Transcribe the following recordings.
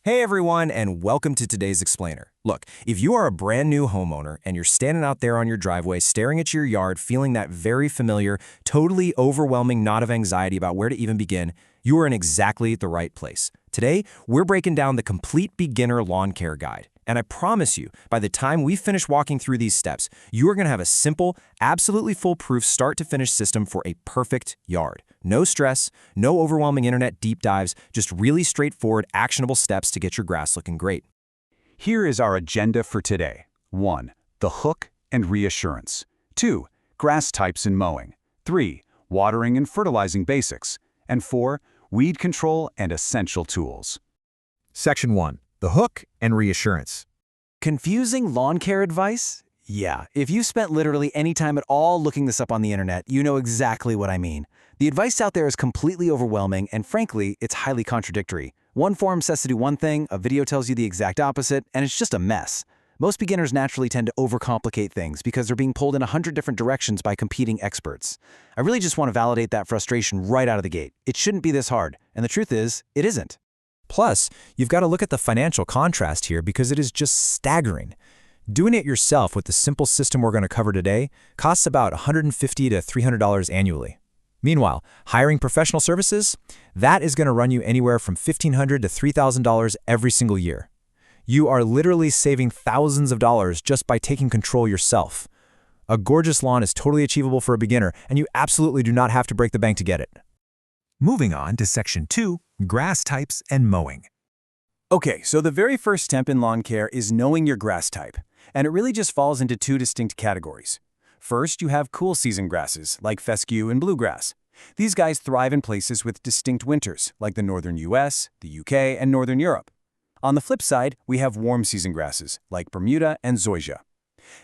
Hey everyone, and welcome to today's explainer. Look, if you are a brand new homeowner and you're standing out there on your driveway staring at your yard feeling that very familiar, totally overwhelming knot of anxiety about where to even begin, you are in exactly the right place. Today, we're breaking down the complete beginner lawn care guide. And I promise you, by the time we finish walking through these steps, you are going to have a simple, absolutely foolproof start-to-finish system for a perfect yard. No stress, no overwhelming internet deep dives, just really straightforward, actionable steps to get your grass looking great. Here is our agenda for today. 1. The hook and reassurance. 2. Grass types and mowing. 3. Watering and fertilizing basics. And 4. Weed control and essential tools. Section 1. The hook and reassurance. Confusing lawn care advice? Yeah, if you spent literally any time at all looking this up on the internet, you know exactly what I mean. The advice out there is completely overwhelming, and frankly, it's highly contradictory. One forum says to do one thing, a video tells you the exact opposite, and it's just a mess. Most beginners naturally tend to overcomplicate things because they're being pulled in 100 different directions by competing experts. I really just want to validate that frustration right out of the gate. It shouldn't be this hard, and the truth is, it isn't. Plus, you've got to look at the financial contrast here because it is just staggering. Doing it yourself with the simple system we're going to cover today costs about $150 to $300 annually. Meanwhile, hiring professional services, that is going to run you anywhere from $1,500 to $3,000 every single year. You are literally saving thousands of dollars just by taking control yourself. A gorgeous lawn is totally achievable for a beginner, and you absolutely do not have to break the bank to get it. Moving on to Section 2, grass types and mowing. Okay, so the very first step in lawn care is knowing your grass type, and it really just falls into two distinct categories. First, you have cool season grasses, like fescue and bluegrass. These guys thrive in places with distinct winters, like the northern US, the UK, and northern Europe. On the flip side, we have warm season grasses, like Bermuda and zoysia.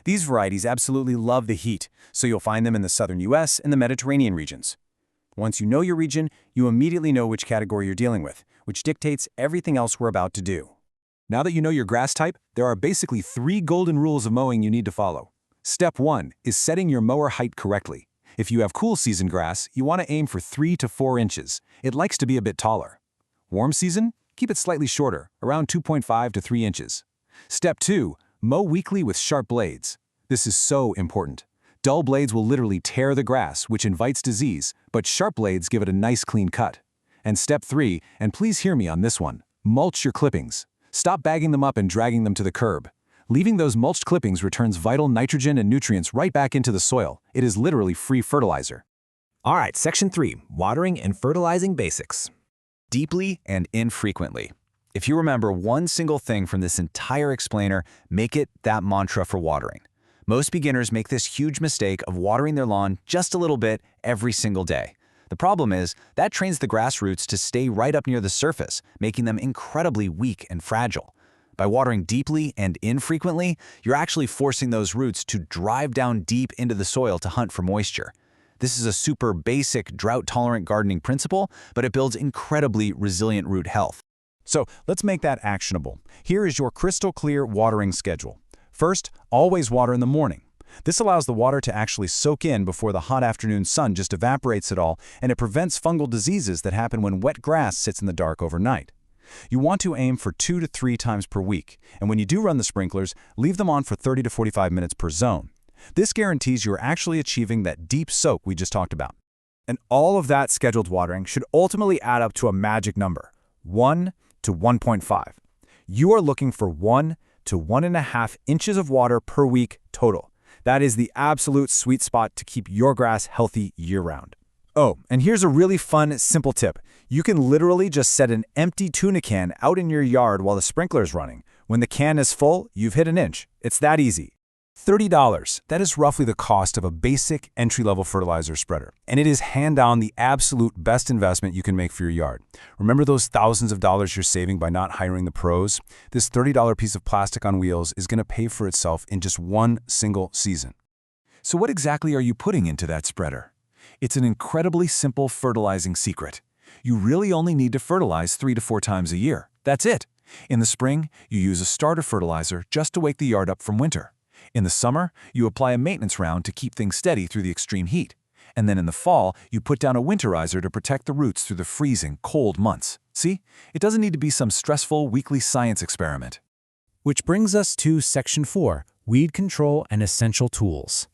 These varieties absolutely love the heat, so you'll find them in the southern US and the Mediterranean regions. Once you know your region, you immediately know which category you're dealing with, which dictates everything else we're about to do. Now that you know your grass type, there are basically 3 golden rules of mowing you need to follow. Step 1 is setting your mower height correctly. If you have cool season grass, you want to aim for 3 to 4 inches. It likes to be a bit taller. Warm season? Keep it slightly shorter, around 2.5 to 3 inches. Step 2, mow weekly with sharp blades. This is so important. Dull blades will literally tear the grass, which invites disease, but sharp blades give it a nice clean cut. And step 3, and please hear me on this one, mulch your clippings. Stop bagging them up and dragging them to the curb. Leaving those mulched clippings returns vital nitrogen and nutrients right back into the soil. It is literally free fertilizer. All right, Section 3, watering and fertilizing basics. Deeply and infrequently. If you remember one single thing from this entire explainer, make it that mantra for watering. Most beginners make this huge mistake of watering their lawn just a little bit every single day. The problem is that trains the grass roots to stay right up near the surface, making them incredibly weak and fragile. By watering deeply and infrequently, you're actually forcing those roots to drive down deep into the soil to hunt for moisture. This is a super basic drought-tolerant gardening principle, but it builds incredibly resilient root health. So let's make that actionable. Here is your crystal clear watering schedule. First, always water in the morning. This allows the water to actually soak in before the hot afternoon sun just evaporates it all, and it prevents fungal diseases that happen when wet grass sits in the dark overnight. You want to aim for 2 to 3 times per week, and when you do run the sprinklers, leave them on for 30 to 45 minutes per zone. This guarantees you're actually achieving that deep soak we just talked about. And all of that scheduled watering should ultimately add up to a magic number, 1 to 1.5. You are looking for 1 to 1.5 inches of water per week total. That is the absolute sweet spot to keep your grass healthy year-round. Oh, and here's a really fun, simple tip. You can literally just set an empty tuna can out in your yard while the sprinkler is running. When the can is full, you've hit an inch. It's that easy. $30. That is roughly the cost of a basic entry-level fertilizer spreader, and it is hand-down the absolute best investment you can make for your yard. Remember those thousands of dollars you're saving by not hiring the pros? This $30 piece of plastic on wheels is going to pay for itself in just one single season. So what exactly are you putting into that spreader? It's an incredibly simple fertilizing secret. You really only need to fertilize 3 to 4 times a year. That's it. In the spring, you use a starter fertilizer just to wake the yard up from winter. In the summer, you apply a maintenance round to keep things steady through the extreme heat. And then in the fall, you put down a winterizer to protect the roots through the freezing, cold months. See? It doesn't need to be some stressful weekly science experiment. Which brings us to Section 4, Weed Control and Essential Tools.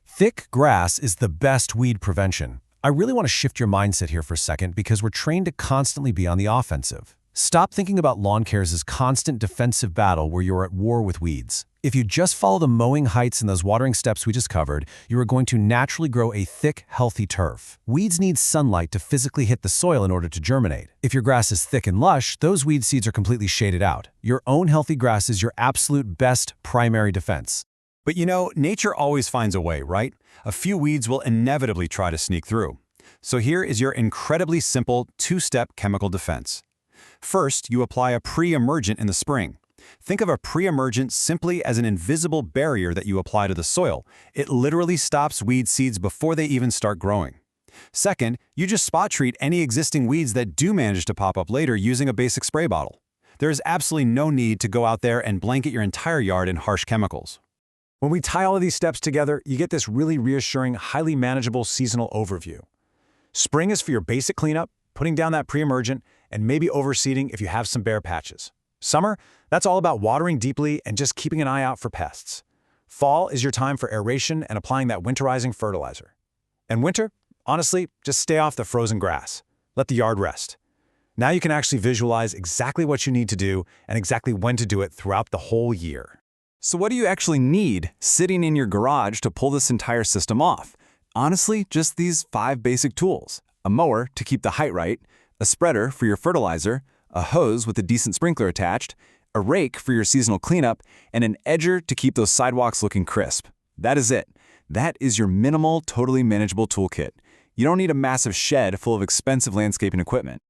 Thick grass is the best weed prevention. I really want to shift your mindset here for a second because we're trained to constantly be on the offensive. Stop thinking about lawn care as this constant defensive battle where you're at war with weeds. If you just follow the mowing heights and those watering steps we just covered, you are going to naturally grow a thick, healthy turf. Weeds need sunlight to physically hit the soil in order to germinate. If your grass is thick and lush, those weed seeds are completely shaded out. Your own healthy grass is your absolute best primary defense. But you know, nature always finds a way, right? A few weeds will inevitably try to sneak through. So here is your incredibly simple two-step chemical defense. First, you apply a pre-emergent in the spring. Think of a pre-emergent simply as an invisible barrier that you apply to the soil. It literally stops weed seeds before they even start growing. Second, you just spot treat any existing weeds that do manage to pop up later using a basic spray bottle. There is absolutely no need to go out there and blanket your entire yard in harsh chemicals. When we tie all of these steps together, you get this really reassuring, highly manageable seasonal overview. Spring is for your basic cleanup, putting down that pre-emergent, and maybe overseeding if you have some bare patches. Summer, that's all about watering deeply and just keeping an eye out for pests. Fall is your time for aeration and applying that winterizing fertilizer. And winter, honestly, just stay off the frozen grass. Let the yard rest. Now you can actually visualize exactly what you need to do and exactly when to do it throughout the whole year. So what do you actually need sitting in your garage to pull this entire system off? Honestly, just these 5 basic tools. A mower to keep the height right, a spreader for your fertilizer, a hose with a decent sprinkler attached, a rake for your seasonal cleanup, and an edger to keep those sidewalks looking crisp. That is it. That is your minimal, totally manageable toolkit. You don't need a massive shed full of expensive landscaping equipment.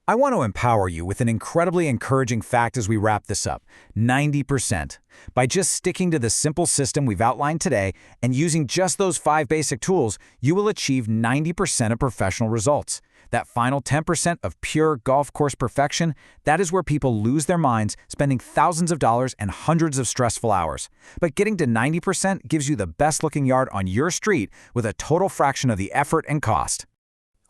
I want to empower you with an incredibly encouraging fact as we wrap this up. 90%. By just sticking to the simple system we've outlined today and using just those 5 basic tools, you will achieve 90% of professional results. That final 10% of pure golf course perfection, that is where people lose their minds, spending thousands of dollars and hundreds of stressful hours. But getting to 90% gives you the best-looking yard on your street with a total fraction of the effort and cost.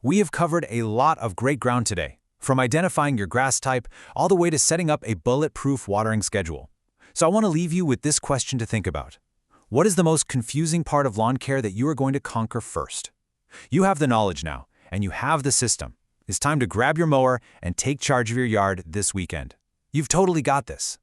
We have covered a lot of great ground today, from identifying your grass type all the way to setting up a bulletproof watering schedule. So I want to leave you with this question to think about. What is the most confusing part of lawn care that you are going to conquer first? You have the knowledge now, and you have the system. It's time to grab your mower and take charge of your yard this weekend. You've totally got this.